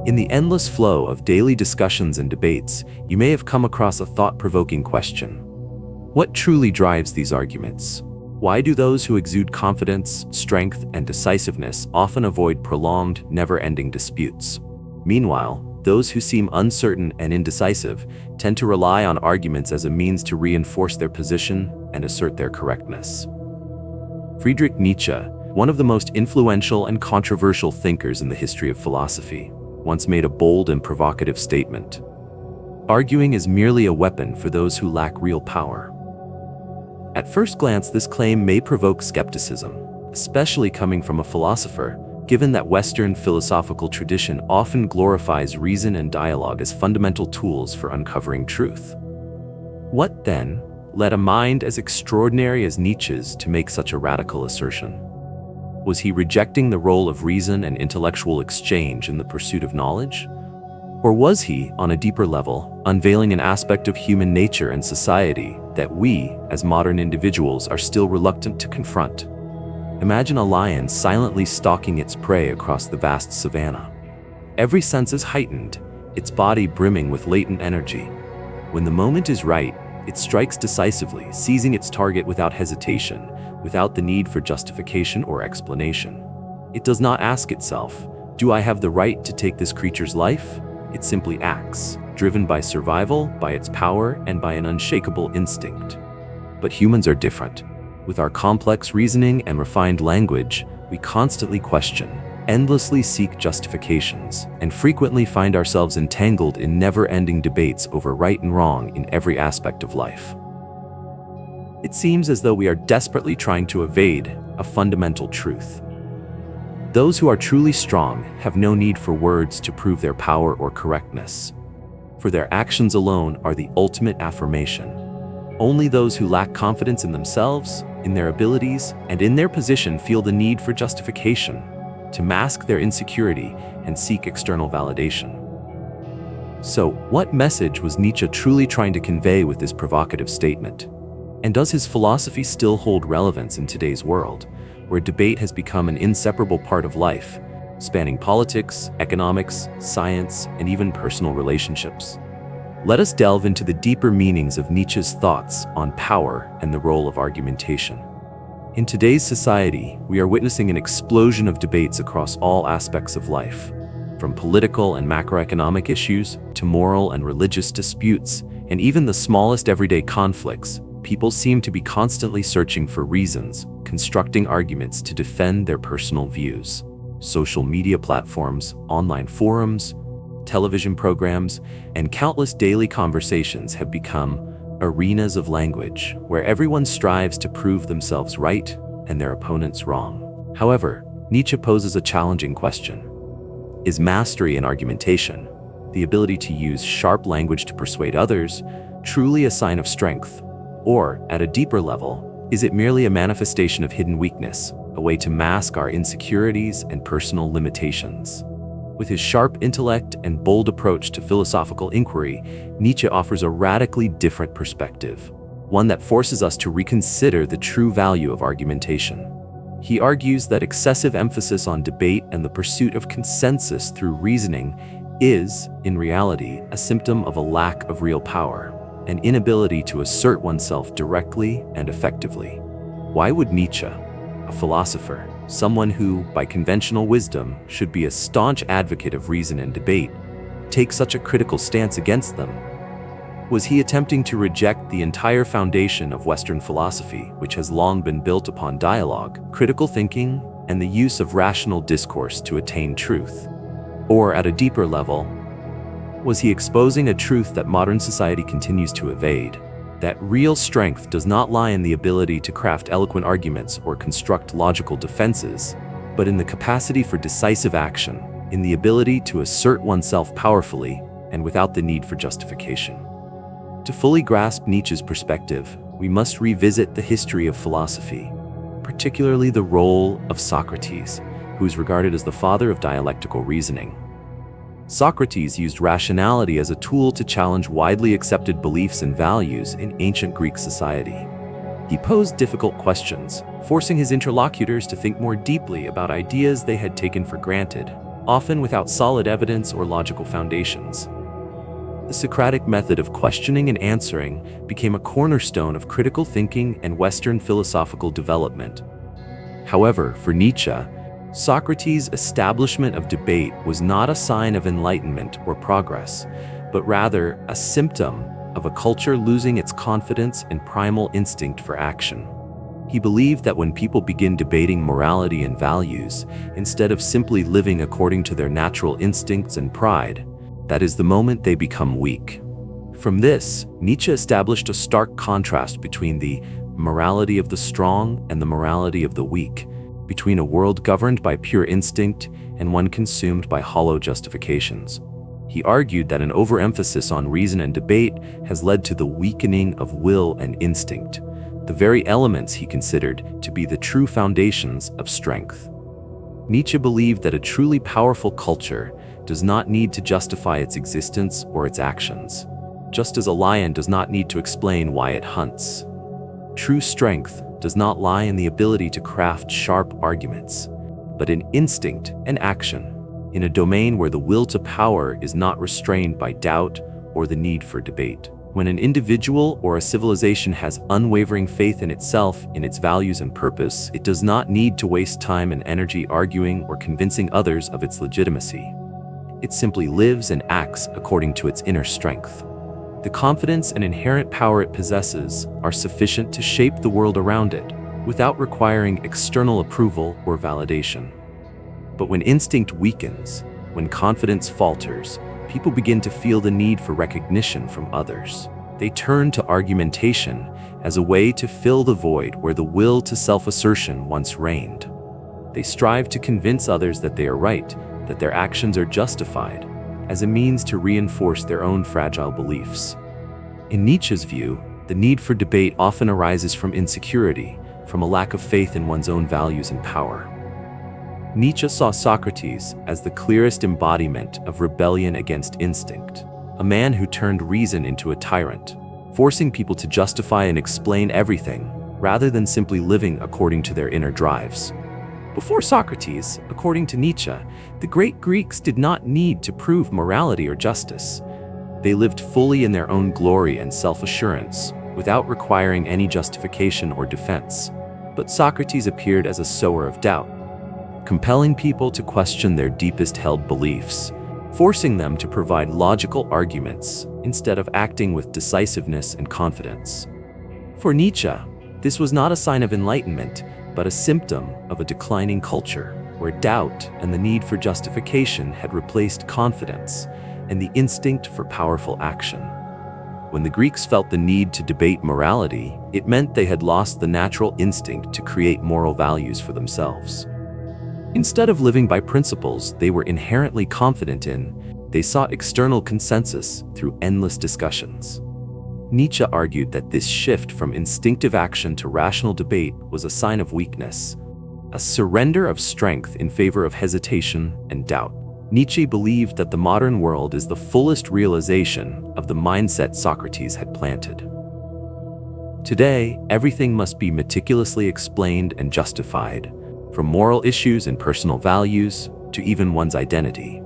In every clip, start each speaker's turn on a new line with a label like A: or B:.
A: In the endless flow of daily discussions and debates, you may have come across a thought-provoking question. What truly drives these arguments? Why do those who exude confidence, strength, and decisiveness often avoid prolonged, never-ending disputes? Meanwhile, those who seem uncertain and indecisive tend to rely on arguments as a means to reinforce their position and assert their correctness. Friedrich Nietzsche, one of the most influential and controversial thinkers in the history of philosophy, once made a bold and provocative statement. Arguing is merely a weapon for those who lack real power. At first glance, this claim may provoke skepticism, especially coming from a philosopher, given that Western philosophical tradition often glorifies reason and dialogue as fundamental tools for uncovering truth. What, then, led a mind as extraordinary as Nietzsche's to make such a radical assertion? Was he rejecting the role of reason and intellectual exchange in the pursuit of knowledge? Or was he, on a deeper level, unveiling an aspect of human nature and society that we, as modern individuals, are still reluctant to confront? Imagine a lion silently stalking its prey across the vast savanna. Every sense is heightened, its body brimming with latent energy. When the moment is right, it strikes decisively, seizing its target without hesitation, without the need for justification or explanation. It does not ask itself, "Do I have the right to take this creature's life?" It simply acts, driven by survival, by its power, and by an unshakable instinct. But humans are different. With our complex reasoning and refined language, we constantly question, endlessly seek justifications, and frequently find ourselves entangled in never-ending debates over right and wrong in every aspect of life. It seems as though we are desperately trying to evade a fundamental truth. Those who are truly strong have no need for words to prove their power or correctness, for their actions alone are the ultimate affirmation. Only those who lack confidence in themselves, in their abilities, and in their position feel the need for justification, to mask their insecurity and seek external validation. So, what message was Nietzsche truly trying to convey with this provocative statement? And does his philosophy still hold relevance in today's world, where debate has become an inseparable part of life, spanning politics, economics, science, and even personal relationships? Let us delve into the deeper meanings of Nietzsche's thoughts on power and the role of argumentation. In today's society, we are witnessing an explosion of debates across all aspects of life, from political and macroeconomic issues to moral and religious disputes, and even the smallest everyday conflicts. People seem to be constantly searching for reasons, constructing arguments to defend their personal views. Social media platforms, online forums, television programs, and countless daily conversations have become arenas of language where everyone strives to prove themselves right and their opponents wrong. However, Nietzsche poses a challenging question. Is mastery in argumentation, the ability to use sharp language to persuade others, truly a sign of strength? Or, at a deeper level, is it merely a manifestation of hidden weakness, a way to mask our insecurities and personal limitations? With his sharp intellect and bold approach to philosophical inquiry, Nietzsche offers a radically different perspective, one that forces us to reconsider the true value of argumentation. He argues that excessive emphasis on debate and the pursuit of consensus through reasoning is, in reality, a symptom of a lack of real power, an inability to assert oneself directly and effectively. Why would Nietzsche, a philosopher, someone who, by conventional wisdom, should be a staunch advocate of reason and debate, take such a critical stance against them? Was he attempting to reject the entire foundation of Western philosophy, which has long been built upon dialogue, critical thinking, and the use of rational discourse to attain truth? Or, at a deeper level, was he exposing a truth that modern society continues to evade? That real strength does not lie in the ability to craft eloquent arguments or construct logical defenses, but in the capacity for decisive action, in the ability to assert oneself powerfully and without the need for justification. To fully grasp Nietzsche's perspective, we must revisit the history of philosophy, particularly the role of Socrates, who is regarded as the father of dialectical reasoning. Socrates used rationality as a tool to challenge widely accepted beliefs and values in ancient Greek society. He posed difficult questions, forcing his interlocutors to think more deeply about ideas they had taken for granted, often without solid evidence or logical foundations. The Socratic method of questioning and answering became a cornerstone of critical thinking and Western philosophical development. However, for Nietzsche, Socrates' establishment of debate was not a sign of enlightenment or progress, but rather a symptom of a culture losing its confidence and primal instinct for action. He believed that when people begin debating morality and values, instead of simply living according to their natural instincts and pride, that is the moment they become weak. From this, Nietzsche established a stark contrast between the morality of the strong and the morality of the weak, between a world governed by pure instinct and one consumed by hollow justifications. He argued that an overemphasis on reason and debate has led to the weakening of will and instinct, the very elements he considered to be the true foundations of strength. Nietzsche believed that a truly powerful culture does not need to justify its existence or its actions, just as a lion does not need to explain why it hunts. True strength does not lie in the ability to craft sharp arguments, but in instinct and action, in a domain where the will to power is not restrained by doubt or the need for debate. When an individual or a civilization has unwavering faith in itself, in its values and purpose, it does not need to waste time and energy arguing or convincing others of its legitimacy. It simply lives and acts according to its inner strength. The confidence and inherent power it possesses are sufficient to shape the world around it, without requiring external approval or validation. But when instinct weakens, when confidence falters, people begin to feel the need for recognition from others. They turn to argumentation as a way to fill the void where the will to self-assertion once reigned. They strive to convince others that they are right, that their actions are justified, as a means to reinforce their own fragile beliefs. In Nietzsche's view, the need for debate often arises from insecurity, from a lack of faith in one's own values and power. Nietzsche saw Socrates as the clearest embodiment of rebellion against instinct, a man who turned reason into a tyrant, forcing people to justify and explain everything, rather than simply living according to their inner drives. Before Socrates, according to Nietzsche, the great Greeks did not need to prove morality or justice. They lived fully in their own glory and self-assurance, without requiring any justification or defense. But Socrates appeared as a sower of doubt, compelling people to question their deepest held beliefs, forcing them to provide logical arguments instead of acting with decisiveness and confidence. For Nietzsche, this was not a sign of enlightenment, but a symptom of a declining culture, where doubt and the need for justification had replaced confidence and the instinct for powerful action. When the Greeks felt the need to debate morality, it meant they had lost the natural instinct to create moral values for themselves. Instead of living by principles they were inherently confident in, they sought external consensus through endless discussions. Nietzsche argued that this shift from instinctive action to rational debate was a sign of weakness, a surrender of strength in favor of hesitation and doubt. Nietzsche believed that the modern world is the fullest realization of the mindset Socrates had planted. Today, everything must be meticulously explained and justified, from moral issues and personal values to even one's identity.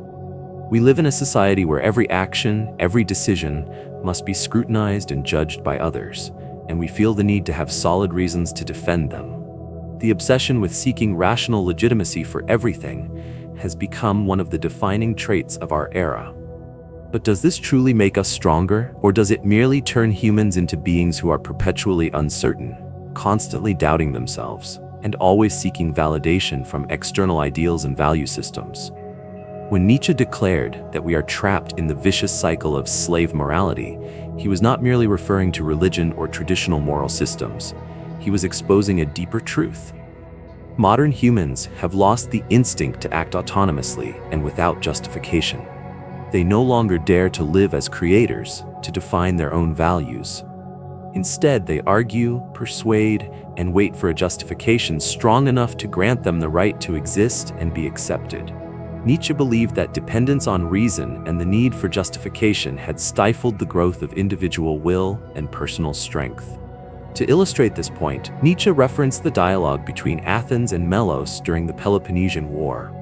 A: We live in a society where every action, every decision must be scrutinized and judged by others, and we feel the need to have solid reasons to defend them. The obsession with seeking rational legitimacy for everything has become one of the defining traits of our era. But does this truly make us stronger, or does it merely turn humans into beings who are perpetually uncertain, constantly doubting themselves, and always seeking validation from external ideals and value systems? When Nietzsche declared that we are trapped in the vicious cycle of slave morality, he was not merely referring to religion or traditional moral systems. He was exposing a deeper truth. Modern humans have lost the instinct to act autonomously and without justification. They no longer dare to live as creators, to define their own values. Instead, they argue, persuade, and wait for a justification strong enough to grant them the right to exist and be accepted. Nietzsche believed that dependence on reason and the need for justification had stifled the growth of individual will and personal strength. To illustrate this point, Nietzsche referenced the dialogue between Athens and Melos during the Peloponnesian War.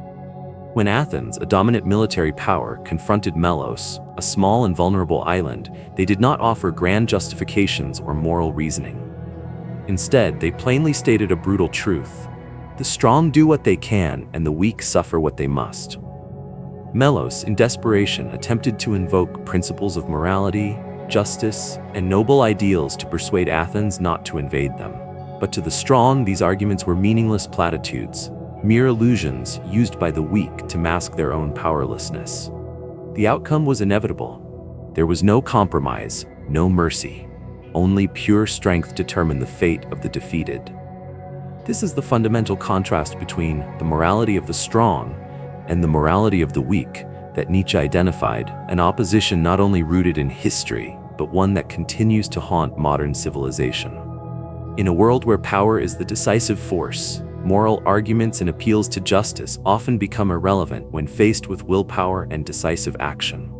A: When Athens, a dominant military power, confronted Melos, a small and vulnerable island, they did not offer grand justifications or moral reasoning. Instead, they plainly stated a brutal truth: the strong do what they can and the weak suffer what they must. Melos, in desperation, attempted to invoke principles of morality, justice, and noble ideals to persuade Athens not to invade them. But to the strong, these arguments were meaningless platitudes, mere illusions used by the weak to mask their own powerlessness. The outcome was inevitable. There was no compromise, no mercy. Only pure strength determined the fate of the defeated. This is the fundamental contrast between the morality of the strong and the morality of the weak that Nietzsche identified, an opposition not only rooted in history, but one that continues to haunt modern civilization. In a world where power is the decisive force, moral arguments and appeals to justice often become irrelevant when faced with willpower and decisive action.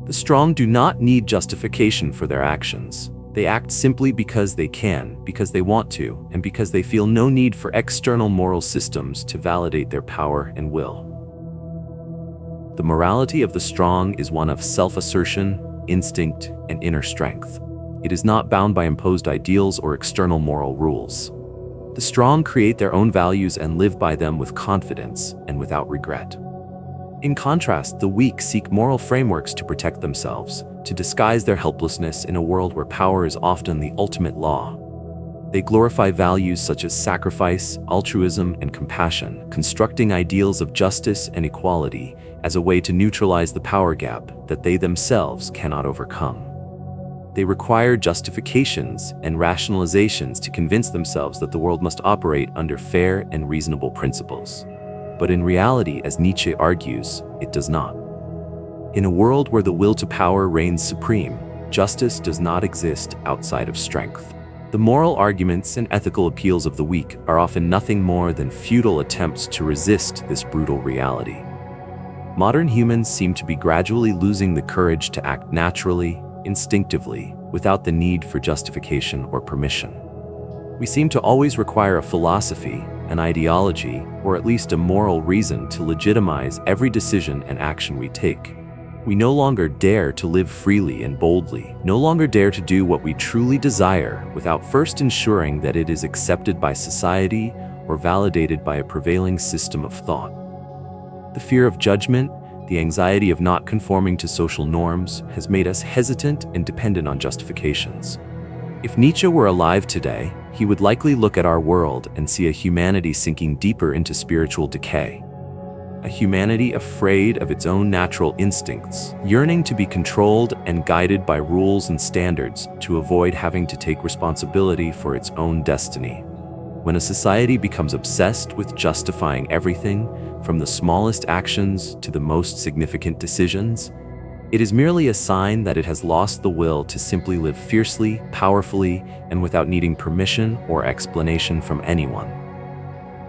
A: The strong do not need justification for their actions. They act simply because they can, because they want to, and because they feel no need for external moral systems to validate their power and will. The morality of the strong is one of self-assertion, instinct, and inner strength. It is not bound by imposed ideals or external moral rules. The strong create their own values and live by them with confidence and without regret. In contrast, the weak seek moral frameworks to protect themselves, to disguise their helplessness in a world where power is often the ultimate law. They glorify values such as sacrifice, altruism, and compassion, constructing ideals of justice and equality as a way to neutralize the power gap that they themselves cannot overcome. They require justifications and rationalizations to convince themselves that the world must operate under fair and reasonable principles. But in reality, as Nietzsche argues, it does not. In a world where the will to power reigns supreme, justice does not exist outside of strength. The moral arguments and ethical appeals of the weak are often nothing more than futile attempts to resist this brutal reality. Modern humans seem to be gradually losing the courage to act naturally, instinctively, without the need for justification or permission. We seem to always require a philosophy, an ideology, or at least a moral reason to legitimize every decision and action we take. We no longer dare to live freely and boldly, no longer dare to do what we truly desire without first ensuring that it is accepted by society or validated by a prevailing system of thought. The fear of judgment, the anxiety of not conforming to social norms, has made us hesitant and dependent on justifications. If Nietzsche were alive today, he would likely look at our world and see a humanity sinking deeper into spiritual decay. A humanity afraid of its own natural instincts, yearning to be controlled and guided by rules and standards to avoid having to take responsibility for its own destiny. When a society becomes obsessed with justifying everything, from the smallest actions to the most significant decisions, it is merely a sign that it has lost the will to simply live fiercely, powerfully, and without needing permission or explanation from anyone.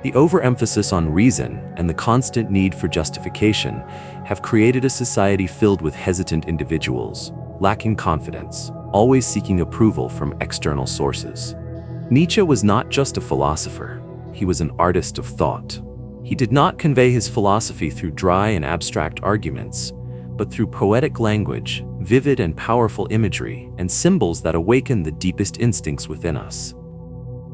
A: The overemphasis on reason and the constant need for justification have created a society filled with hesitant individuals, lacking confidence, always seeking approval from external sources. Nietzsche was not just a philosopher, he was an artist of thought. He did not convey his philosophy through dry and abstract arguments, but through poetic language, vivid and powerful imagery, and symbols that awaken the deepest instincts within us.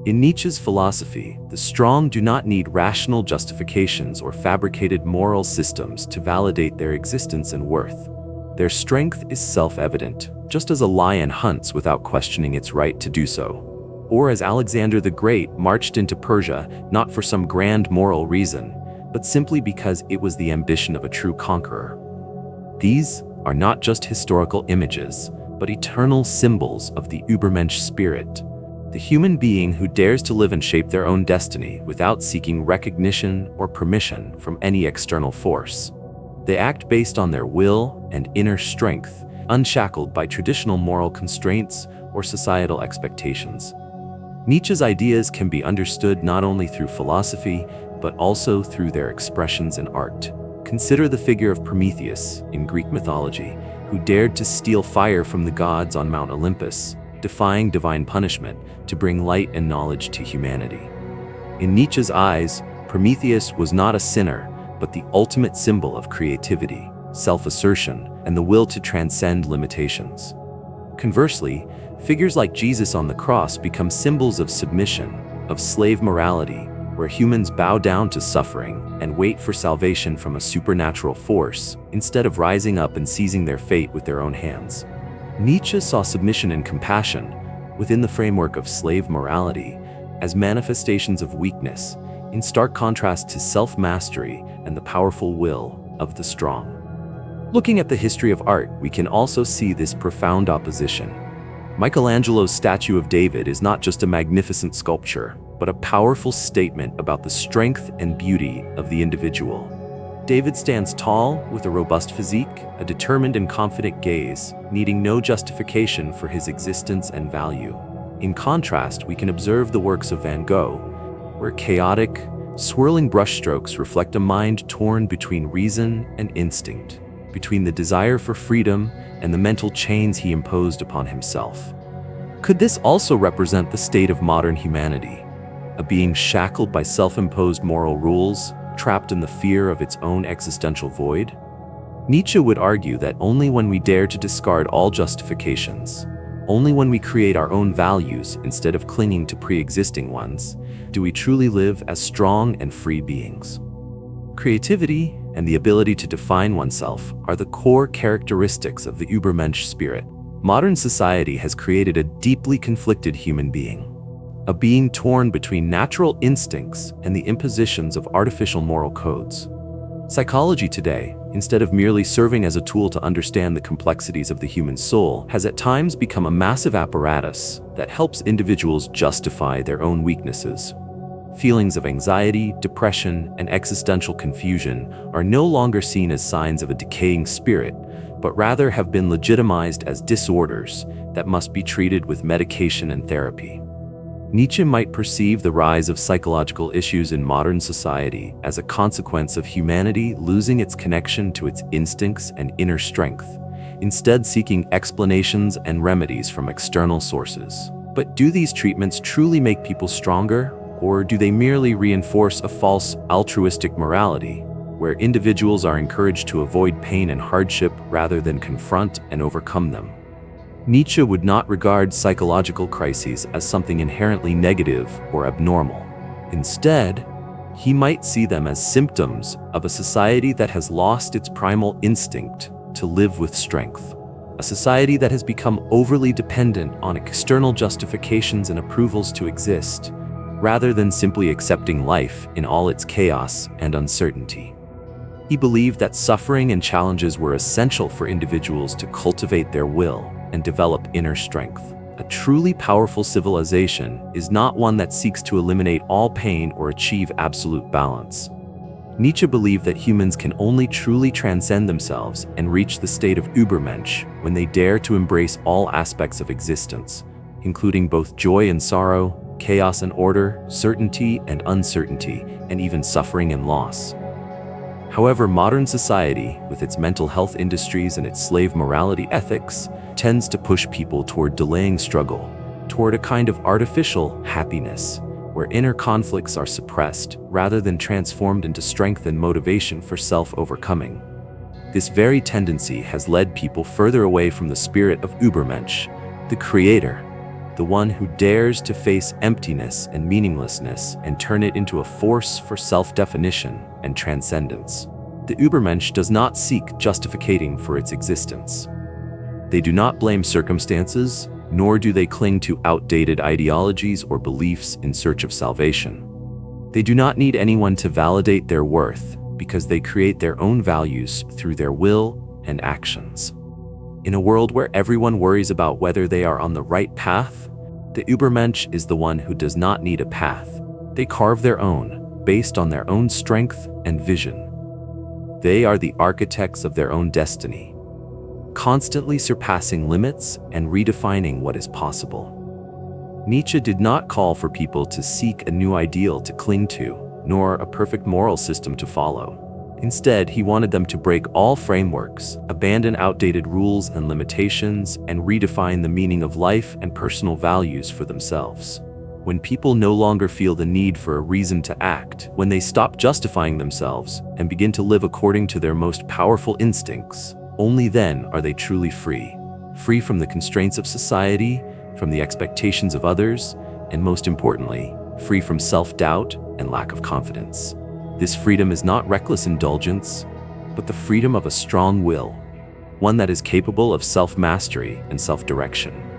A: In Nietzsche's philosophy, the strong do not need rational justifications or fabricated moral systems to validate their existence and worth. Their strength is self-evident, just as a lion hunts without questioning its right to do so. Or as Alexander the Great marched into Persia not for some grand moral reason, but simply because it was the ambition of a true conqueror. These are not just historical images, but eternal symbols of the Ubermensch spirit, the human being who dares to live and shape their own destiny without seeking recognition or permission from any external force. They act based on their will and inner strength, unshackled by traditional moral constraints or societal expectations. Nietzsche's ideas can be understood not only through philosophy, but also through their expressions in art. Consider the figure of Prometheus in Greek mythology, who dared to steal fire from the gods on Mount Olympus, defying divine punishment to bring light and knowledge to humanity. In Nietzsche's eyes, Prometheus was not a sinner, but the ultimate symbol of creativity, self-assertion, and the will to transcend limitations. Conversely, figures like Jesus on the cross become symbols of submission, of slave morality, where humans bow down to suffering and wait for salvation from a supernatural force instead of rising up and seizing their fate with their own hands. Nietzsche saw submission and compassion, within the framework of slave morality, as manifestations of weakness, in stark contrast to self-mastery and the powerful will of the strong. Looking at the history of art, we can also see this profound opposition. Michelangelo's statue of David is not just a magnificent sculpture, but a powerful statement about the strength and beauty of the individual. David stands tall, with a robust physique, a determined and confident gaze, needing no justification for his existence and value. In contrast, we can observe the works of Van Gogh, where chaotic, swirling brushstrokes reflect a mind torn between reason and instinct, between the desire for freedom and the mental chains he imposed upon himself. Could this also represent the state of modern humanity, a being shackled by self-imposed moral rules, trapped in the fear of its own existential void? Nietzsche would argue that only when we dare to discard all justifications, only when we create our own values instead of clinging to pre-existing ones, do we truly live as strong and free beings. Creativity and the ability to define oneself are the core characteristics of the Ubermensch spirit. Modern society has created a deeply conflicted human being, a being torn between natural instincts and the impositions of artificial moral codes. Psychology today, instead of merely serving as a tool to understand the complexities of the human soul, has at times become a massive apparatus that helps individuals justify their own weaknesses. Feelings of anxiety, depression, and existential confusion are no longer seen as signs of a decaying spirit, but rather have been legitimized as disorders that must be treated with medication and therapy. Nietzsche might perceive the rise of psychological issues in modern society as a consequence of humanity losing its connection to its instincts and inner strength, instead seeking explanations and remedies from external sources. But do these treatments truly make people stronger, or do they merely reinforce a false altruistic morality, where individuals are encouraged to avoid pain and hardship rather than confront and overcome them? Nietzsche would not regard psychological crises as something inherently negative or abnormal. Instead, he might see them as symptoms of a society that has lost its primal instinct to live with strength, a society that has become overly dependent on external justifications and approvals to exist, rather than simply accepting life in all its chaos and uncertainty. He believed that suffering and challenges were essential for individuals to cultivate their will and develop inner strength. A truly powerful civilization is not one that seeks to eliminate all pain or achieve absolute balance. Nietzsche believed that humans can only truly transcend themselves and reach the state of Ubermensch when they dare to embrace all aspects of existence, including both joy and sorrow, chaos and order, certainty and uncertainty, and even suffering and loss. However, modern society, with its mental health industries and its slave morality ethics, tends to push people toward delaying struggle, toward a kind of artificial happiness, where inner conflicts are suppressed rather than transformed into strength and motivation for self-overcoming. This very tendency has led people further away from the spirit of Ubermensch, the creator, the one who dares to face emptiness and meaninglessness and turn it into a force for self-definition and transcendence. The Ubermensch does not seek justificating for its existence. They do not blame circumstances, nor do they cling to outdated ideologies or beliefs in search of salvation. They do not need anyone to validate their worth because they create their own values through their will and actions. In a world where everyone worries about whether they are on the right path, the Ubermensch is the one who does not need a path. They carve their own, based on their own strength and vision. They are the architects of their own destiny, constantly surpassing limits and redefining what is possible. Nietzsche did not call for people to seek a new ideal to cling to, nor a perfect moral system to follow. Instead, he wanted them to break all frameworks, abandon outdated rules and limitations, and redefine the meaning of life and personal values for themselves. when people no longer feel the need for a reason to act, when they stop justifying themselves and begin to live according to their most powerful instincts, only then are they truly free. Free from the constraints of society, from the expectations of others, and most importantly, free from self-doubt and lack of confidence. This freedom is not reckless indulgence, but the freedom of a strong will, one that is capable of self-mastery and self-direction.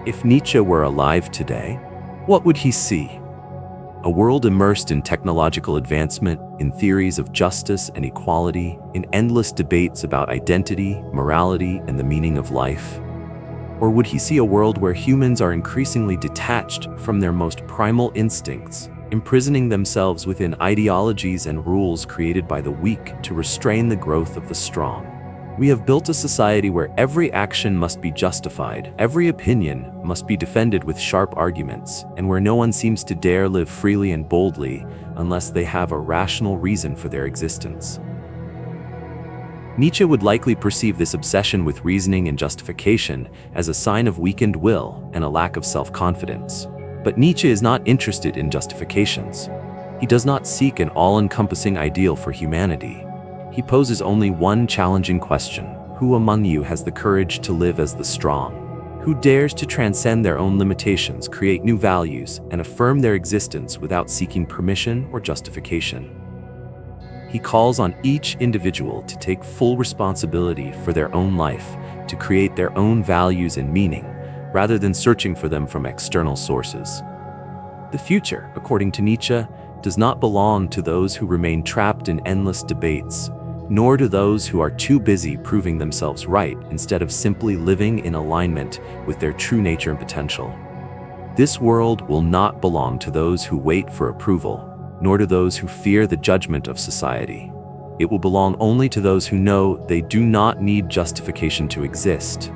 A: If Nietzsche were alive today, what would he see? A world immersed in technological advancement, in theories of justice and equality, in endless debates about identity, morality, and the meaning of life? Or would he see a world where humans are increasingly detached from their most primal instincts, imprisoning themselves within ideologies and rules created by the weak to restrain the growth of the strong? We have built a society where every action must be justified, every opinion must be defended with sharp arguments, and where no one seems to dare live freely and boldly unless they have a rational reason for their existence. Nietzsche would likely perceive this obsession with reasoning and justification as a sign of weakened will and a lack of self-confidence. But Nietzsche is not interested in justifications. He does not seek an all-encompassing ideal for humanity. He poses only one challenging question: who among you has the courage to live as the strong? Who dares to transcend their own limitations, create new values, and affirm their existence without seeking permission or justification? He calls on each individual to take full responsibility for their own life, to create their own values and meaning, rather than searching for them from external sources. The future, according to Nietzsche, does not belong to those who remain trapped in endless debates, nor to those who are too busy proving themselves right instead of simply living in alignment with their true nature and potential. This world will not belong to those who wait for approval, nor to those who fear the judgment of society. It will belong only to those who know they do not need justification to exist,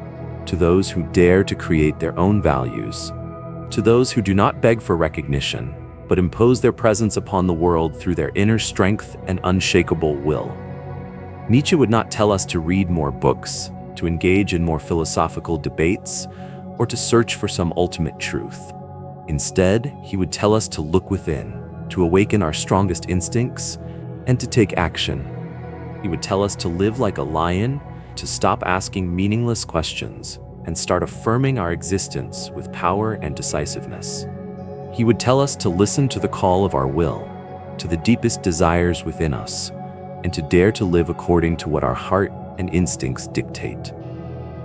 A: to those who dare to create their own values, to those who do not beg for recognition, but impose their presence upon the world through their inner strength and unshakable will. Nietzsche would not tell us to read more books, to engage in more philosophical debates, or to search for some ultimate truth. Instead, he would tell us to look within, to awaken our strongest instincts, and to take action. He would tell us to live like a lion, to stop asking meaningless questions, and start affirming our existence with power and decisiveness. He would tell us to listen to the call of our will, to the deepest desires within us, and to dare to live according to what our heart and instincts dictate.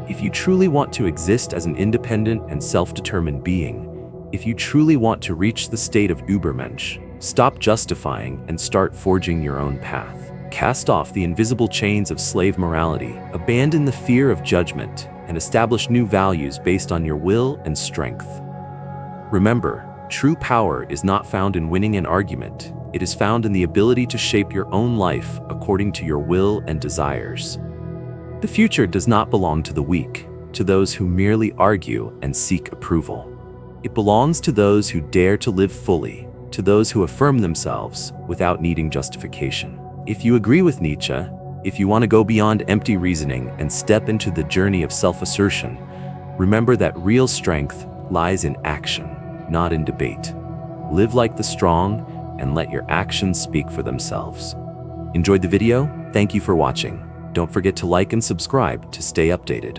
A: If you truly want to exist as an independent and self-determined being, if you truly want to reach the state of Ubermensch, stop justifying and start forging your own path. Cast off the invisible chains of slave morality, abandon the fear of judgment, and establish new values based on your will and strength. Remember, true power is not found in winning an argument. It is found in the ability to shape your own life according to your will and desires. The future does not belong to the weak, to those who merely argue and seek approval. It belongs to those who dare to live fully, to those who affirm themselves without needing justification. If you agree with Nietzsche, if you want to go beyond empty reasoning and step into the journey of self-assertion, remember that real strength lies in action, not in debate. Live like the strong and let your actions speak for themselves. Enjoyed the video? Thank you for watching. Don't forget to like and subscribe to stay updated.